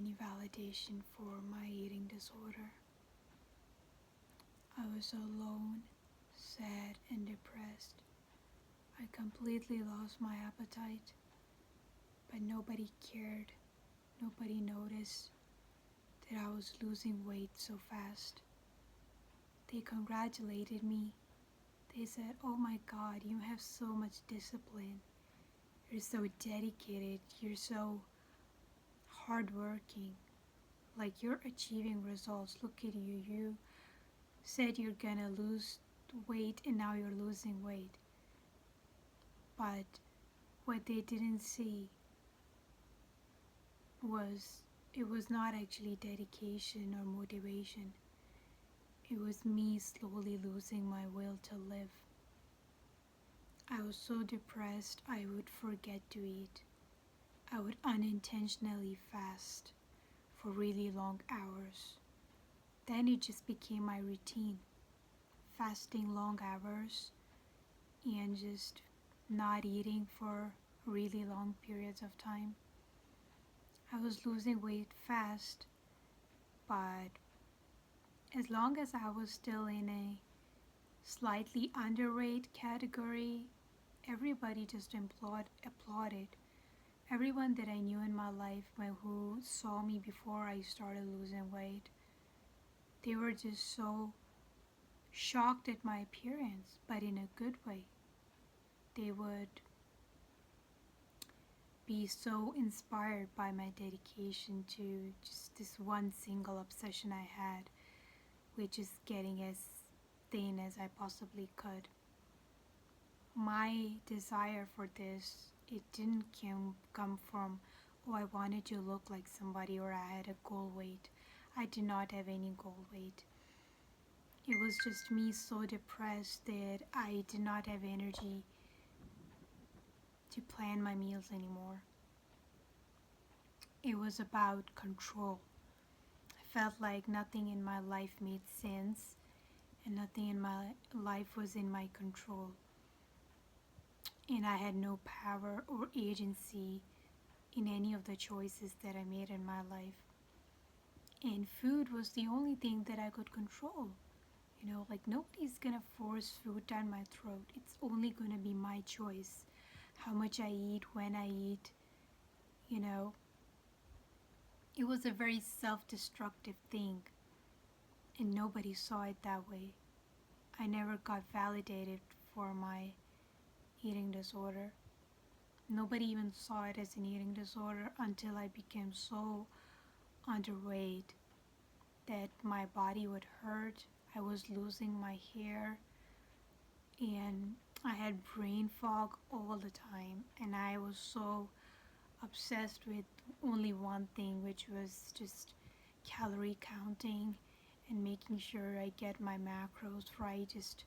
any validation for my eating disorder. I was alone, sad, and depressed. I completely lost my appetite, but nobody cared. Nobody noticed that I was losing weight so fast. They congratulated me. They said, "Oh my God, you have so much discipline. You're so dedicated. You're so hardworking. Like you're achieving results. Look at you. You said you're gonna lose weight and now you're losing weight." But what they didn't see was it was not actually dedication or motivation. It was me slowly losing my will to live. I was so depressed I would forget to eat. I would unintentionally fast for really long hours. Then it just became my routine, fasting long hours and just not eating for really long periods of time. I was losing weight fast, but as long as I was still in a slightly underweight category, everybody just applauded. Everyone that I knew in my life who saw me before I started losing weight, they were just so shocked at my appearance, but in a good way. They would be so inspired by my dedication to just this one single obsession I had, which is getting as thin as I possibly could. My desire for this, it didn't come from, oh, I wanted to look like somebody or I had a goal weight. I did not have any goal weight. It was just me so depressed that I did not have energy to plan my meals anymore. It was about control. I felt like nothing in my life made sense and nothing in my life was in my control. And I had no power or agency in any of the choices that I made in my life. And food was the only thing that I could control. Like nobody's gonna force food down my throat. It's only gonna be my choice. How much I eat, when I eat, you know. It was a very self-destructive thing, and nobody saw it that way. I never got validated for my eating disorder. Nobody even saw it as an eating disorder until I became so underweight that my body would hurt. I was losing my hair and I had brain fog all the time, and I was so obsessed with only one thing, which was just calorie counting and making sure I get my macros right, just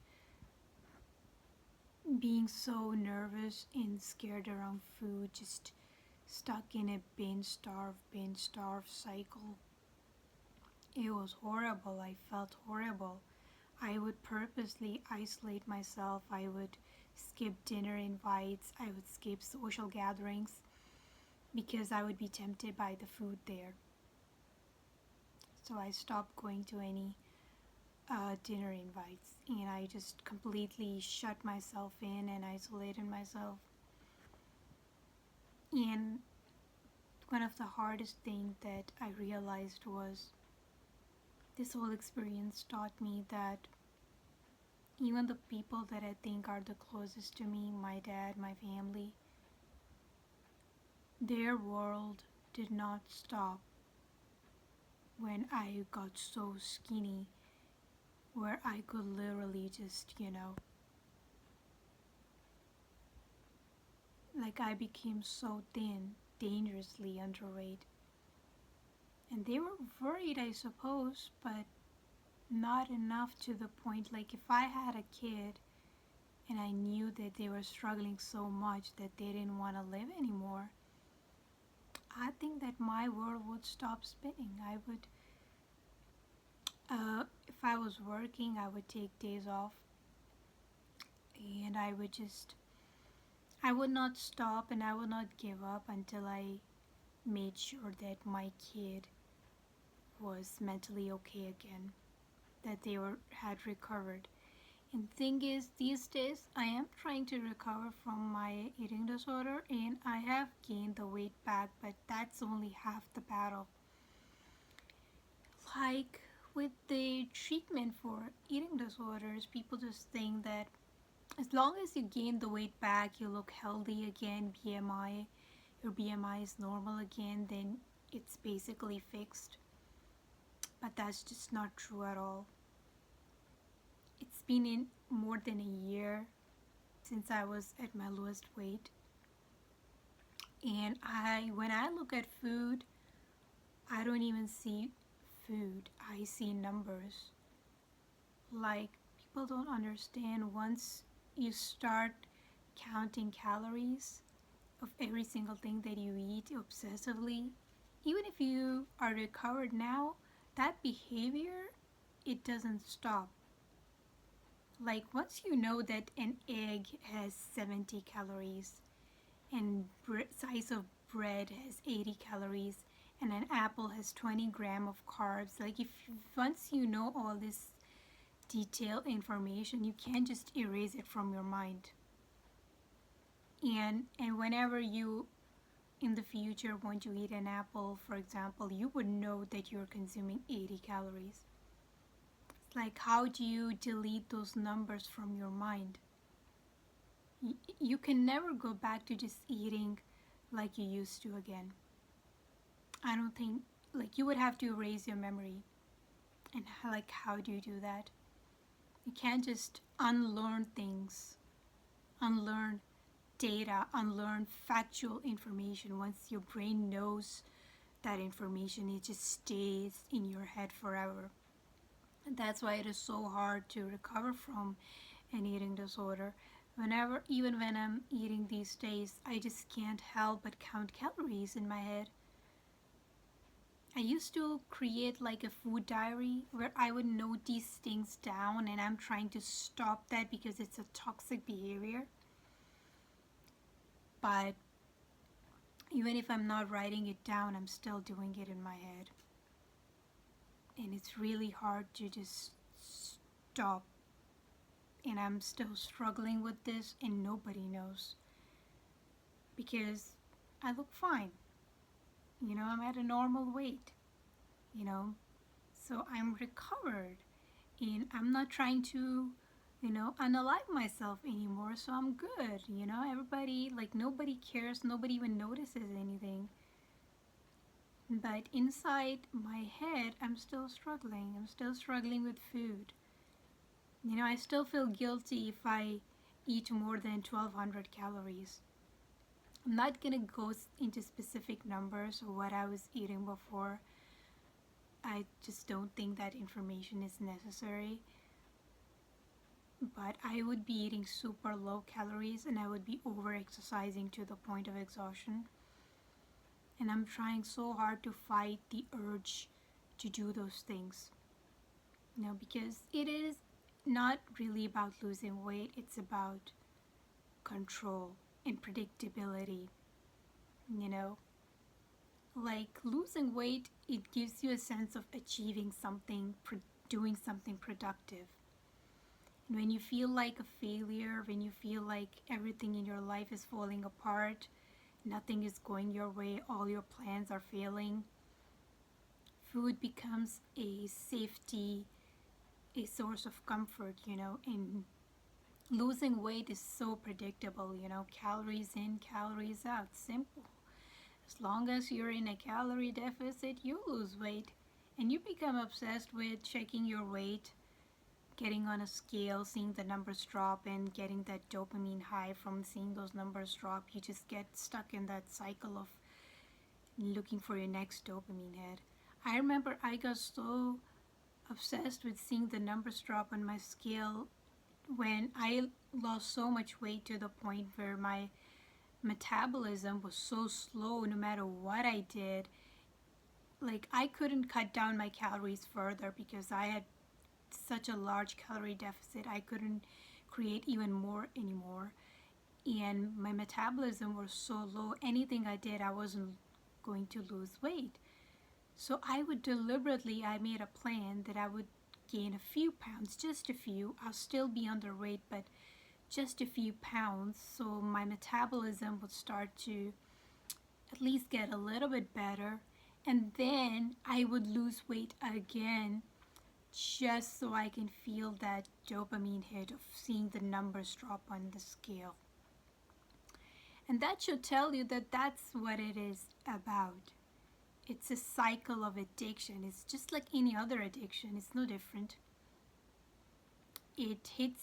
being so nervous and scared around food, just stuck in a binge starve cycle. It was horrible. I felt horrible. I would purposely isolate myself. I would skip dinner invites. I would skip social gatherings because I would be tempted by the food there. So I stopped going to any dinner invites and I just completely shut myself in and isolated myself. And one of the hardest things that I realized was this whole experience taught me that even the people that I think are the closest to me, my dad, my family, their world did not stop when I got so skinny where I could literally just, like I became so thin, dangerously underweight. And they were worried, I suppose, but not enough to the point. Like if I had a kid and I knew that they were struggling so much that they didn't want to live anymore, I think that my world would stop spinning. If I was working, I would take days off and I would not stop and I would not give up until I made sure that my kid was mentally okay again, that had recovered. And the thing is, these days I am trying to recover from my eating disorder and I have gained the weight back, but that's only half the battle. Like with the treatment for eating disorders, people just think that as long as you gain the weight back, you look healthy again, your BMI is normal again, then it's basically fixed. But that's just not true at all. It's been in more than a year since I was at my lowest weight. And when I look at food, I don't even see food. I see numbers. Like, people don't understand, once you start counting calories of every single thing that you eat obsessively, even if you are recovered now, that behavior, it doesn't stop. Like, once you know that an egg has 70 calories and size of bread has 80 calories and an apple has 20 grams of carbs, like, if once you know all this detailed information, you can't just erase it from your mind. And whenever you in the future want to eat an apple, for example, you would know that you're consuming 80 calories. It's like, how do you delete those numbers from your mind? You can never go back to just eating like you used to again. I don't think, like, you would have to erase your memory. And like, how do you do that? You can't just unlearn things, unlearn data, unlearn factual information. Once your brain knows that information, it just stays in your head forever. And that's why it is so hard to recover from an eating disorder. Even when I'm eating these days, I just can't help but count calories in my head. I used to create like a food diary where I would note these things down, and I'm trying to stop that because it's a toxic behavior. But even if I'm not writing it down, I'm still doing it in my head. And it's really hard to just stop. And I'm still struggling with this, and nobody knows. Because I look fine. I'm at a normal weight. So I'm recovered. And I'm not trying to, unalive myself anymore. So I'm good. Everybody, like, nobody cares. Nobody even notices anything. But inside my head, I'm still struggling. I'm still struggling with food. I still feel guilty if I eat more than 1200 calories. I'm not going to go into specific numbers of what I was eating before. I just don't think that information is necessary. But I would be eating super low calories and I would be over-exercising to the point of exhaustion. And I'm trying so hard to fight the urge to do those things. Because it is not really about losing weight, it's about control and predictability. Like, losing weight, it gives you a sense of achieving something, doing something productive. And when you feel like a failure, when you feel like everything in your life is falling apart, nothing is going your way, all your plans are failing, food becomes a safety, a source of comfort, and losing weight is so predictable, calories in, calories out, simple. As long as you're in a calorie deficit, you lose weight. And you become obsessed with checking your weight, getting on a scale, seeing the numbers drop, and getting that dopamine high from seeing those numbers drop. You just get stuck in that cycle of looking for your next dopamine hit. I remember I got so obsessed with seeing the numbers drop on my scale when I lost so much weight to the point where my metabolism was so slow no matter what I did. Like, I couldn't cut down my calories further because I had such a large calorie deficit. I couldn't create even more anymore. And my metabolism was so low. Anything I did, I wasn't going to lose weight. So I made a plan that I would gain a few pounds, just a few. I'll still be underweight, but just a few pounds, so my metabolism would start to at least get a little bit better, and then I would lose weight again, just so I can feel that dopamine hit of seeing the numbers drop on the scale. And that should tell you that that's what it is about. It's a cycle of addiction. It's just like any other addiction. It's no different. It hits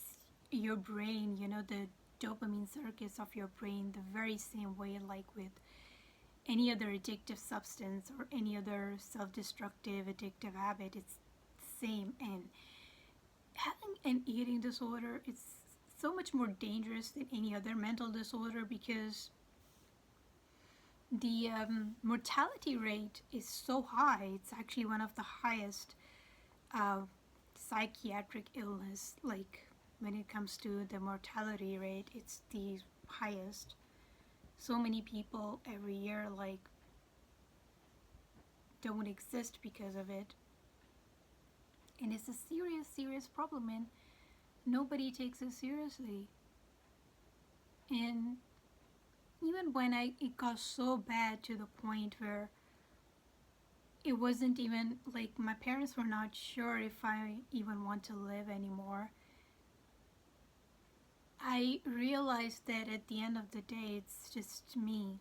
your brain, the dopamine circuits of your brain the very same way like with any other addictive substance or any other self-destructive addictive habit. It's the same. And having an eating disorder, it's so much more dangerous than any other mental disorder because the mortality rate is so high. It's actually one of the highest psychiatric illness. Like when it comes to the mortality rate, it's the highest. So many people every year don't exist because of it. And it's a serious problem, and nobody takes it seriously. And even when it got so bad to the point where it wasn't even like my parents were not sure if I even want to live anymore, I realized that at the end of the day, it's just me.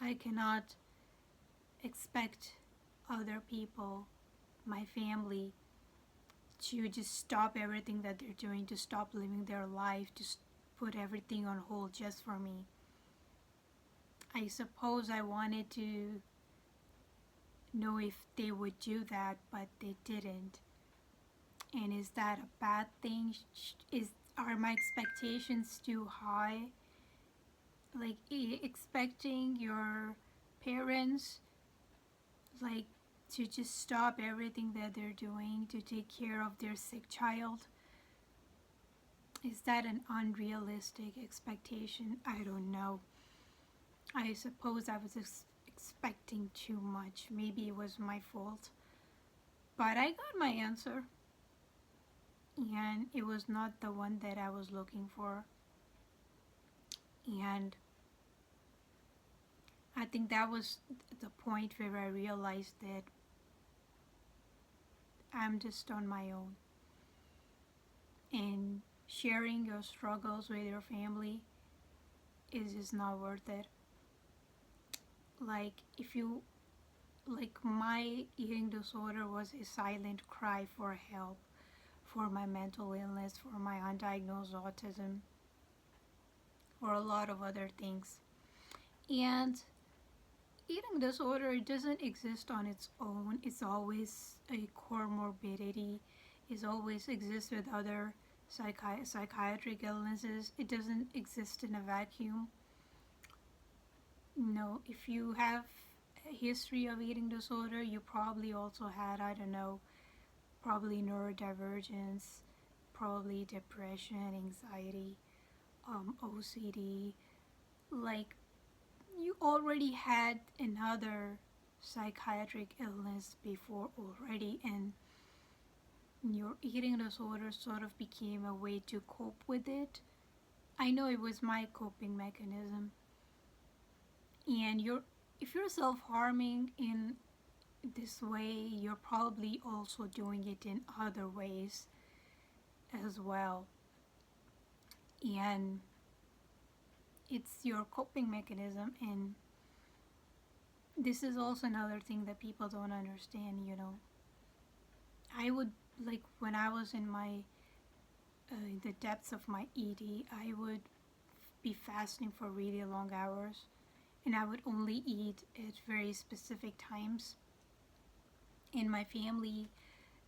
I cannot expect other people, my family, to just stop everything that they're doing, to stop living their life, to put everything on hold just for me. I suppose I wanted to know if they would do that, but they didn't. And is that a bad thing? Are my expectations too high? Like expecting your parents to just stop everything that they're doing to take care of their sick child? Is that an unrealistic expectation? I don't know. I suppose I was expecting too much. Maybe it was my fault. But I got my answer. And it was not the one that I was looking for. And I think that was the point where I realized that I'm just on my own. And sharing your struggles with your family is just not worth it. My eating disorder was a silent cry for help, for my mental illness, for my undiagnosed autism, for a lot of other things. And eating disorder, it doesn't exist on its own. It's always a comorbidity. It always exists with other psychiatric illnesses. It doesn't exist in a vacuum. No, if you have a history of eating disorder, you probably also had, I don't know, probably neurodivergence, probably depression, anxiety, OCD. You already had another psychiatric illness before already, and your eating disorder sort of became a way to cope with it. I know it was my coping mechanism. And if you're self-harming in this way, you're probably also doing it in other ways as well. And it's your coping mechanism, and this is also another thing that people don't understand. I would, when I was in the depths of my ED, I would be fasting for really long hours, and I would only eat at very specific times. And my family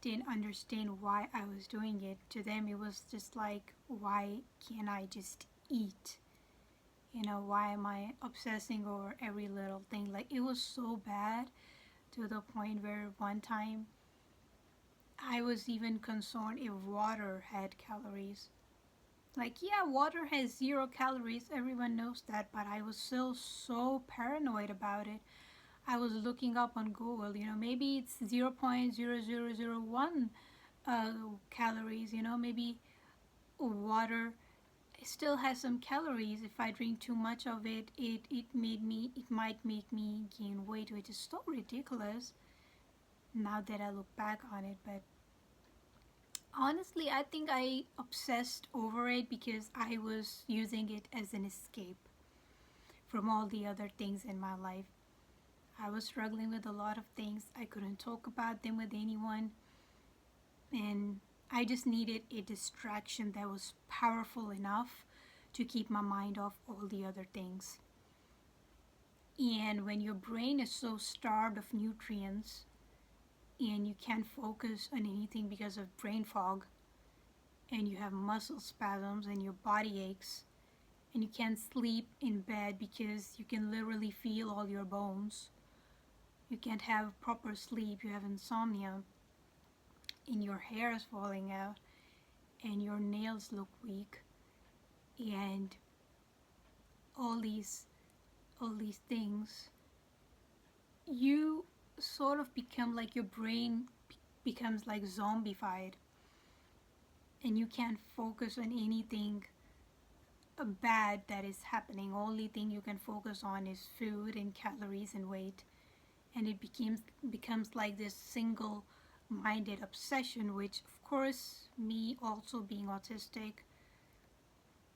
didn't understand why I was doing it. To them, it was just like, why can't I just eat? Why am I obsessing over every little thing? It was so bad to the point where one time I was even concerned if water had calories. Yeah, water has 0 calories, everyone knows that, but I was still so paranoid about it. I was looking up on Google, maybe it's 0.0001 calories, maybe water still has some calories. If I drink too much of it, it might make me gain weight, which is so ridiculous now that I look back on it. But honestly, I think I obsessed over it because I was using it as an escape from all the other things in my life. I was struggling with a lot of things. I couldn't talk about them with anyone, and I just needed a distraction that was powerful enough to keep my mind off all the other things. And when your brain is so starved of nutrients and you can't focus on anything because of brain fog, and you have muscle spasms and your body aches, and you can't sleep in bed because you can literally feel all your bones, you can't have proper sleep, you have insomnia, and your hair is falling out, and your nails look weak, and all these things, you sort of become like your brain becomes like zombified, and you can't focus on anything bad that is happening. Only thing you can focus on is food and calories and weight, and it becomes like this single minded obsession, which of course, me also being autistic,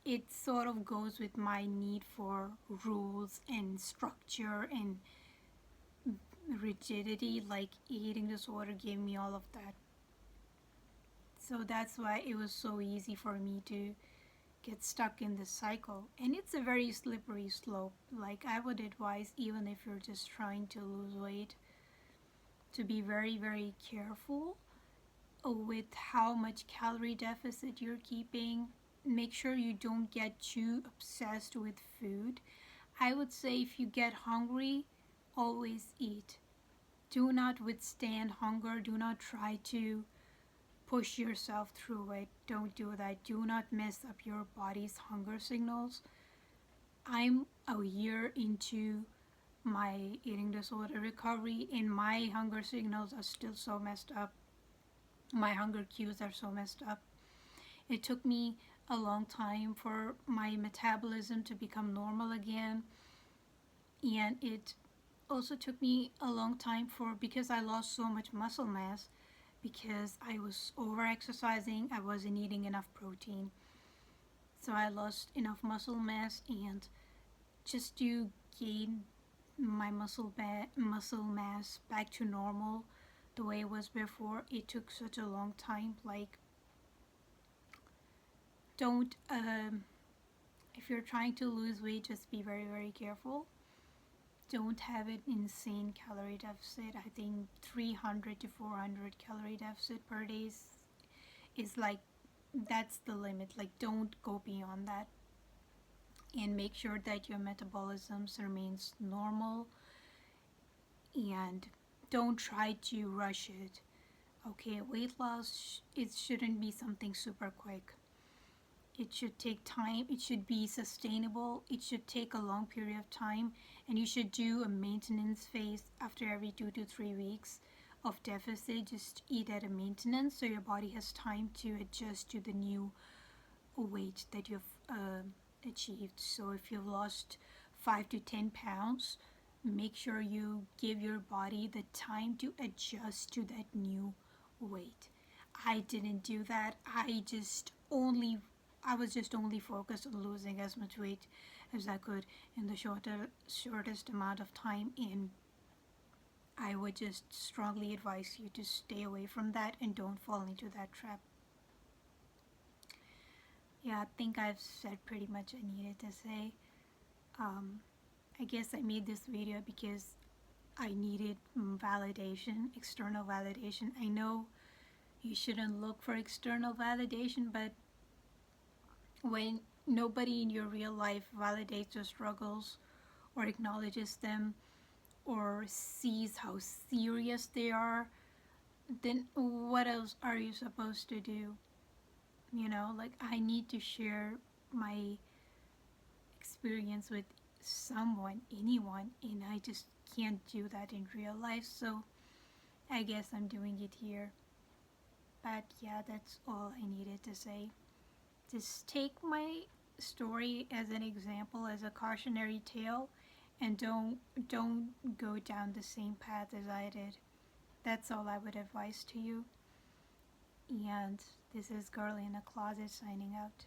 it sort of goes with my need for rules and structure and rigidity. Like eating disorder gave me all of that, so that's why it was so easy for me to get stuck in this cycle. And it's a very slippery slope. Like, I would advise, even if you're just trying to lose weight, to be very, very careful with how much calorie deficit you're keeping. Make sure you don't get too obsessed with food. I would say if you get hungry, always eat. Do not withstand hunger. Do not try to push yourself through it. Don't do that. Do not mess up your body's hunger signals. I'm a year into my eating disorder recovery, and my hunger signals are still so messed up. My hunger cues are so messed up. It took me a long time for my metabolism to become normal again, and it also took me a long time because I lost so much muscle mass because I was over exercising, I wasn't eating enough protein. So I lost enough muscle mass, and just to gain my muscle mass back to normal the way it was before, it took such a long time. Like, don't if you're trying to lose weight, just be very, very careful. Don't have an insane calorie deficit. I think 300 to 400 calorie deficit per day is like, that's the limit. Like, don't go beyond that, and make sure that your metabolism remains normal, and don't try to rush it. Okay, weight loss, it shouldn't be something super quick. It should take time. It should be sustainable. It should take a long period of time, and you should do a maintenance phase after every 2 to 3 weeks of deficit. Just eat at a maintenance so your body has time to adjust to the new weight that you've achieved. So if you've lost 5 to 10 pounds, make sure you give your body the time to adjust to that new weight. I didn't do that. I was just only focused on losing as much weight as I could in the shortest amount of time, and I would just strongly advise you to stay away from that and don't fall into that trap. Yeah, I think I've said pretty much I needed to say. I guess I made this video because I needed validation, external validation. I know you shouldn't look for external validation, but when nobody in your real life validates your struggles or acknowledges them or sees how serious they are, then what else are you supposed to do? Like, I need to share my experience with someone, anyone, and I just can't do that in real life, so I guess I'm doing it here. But yeah, that's all I needed to say. Just take my story as an example, as a cautionary tale, and don't go down the same path as I did. That's all I would advise to you. And this is Girl in a Closet signing out.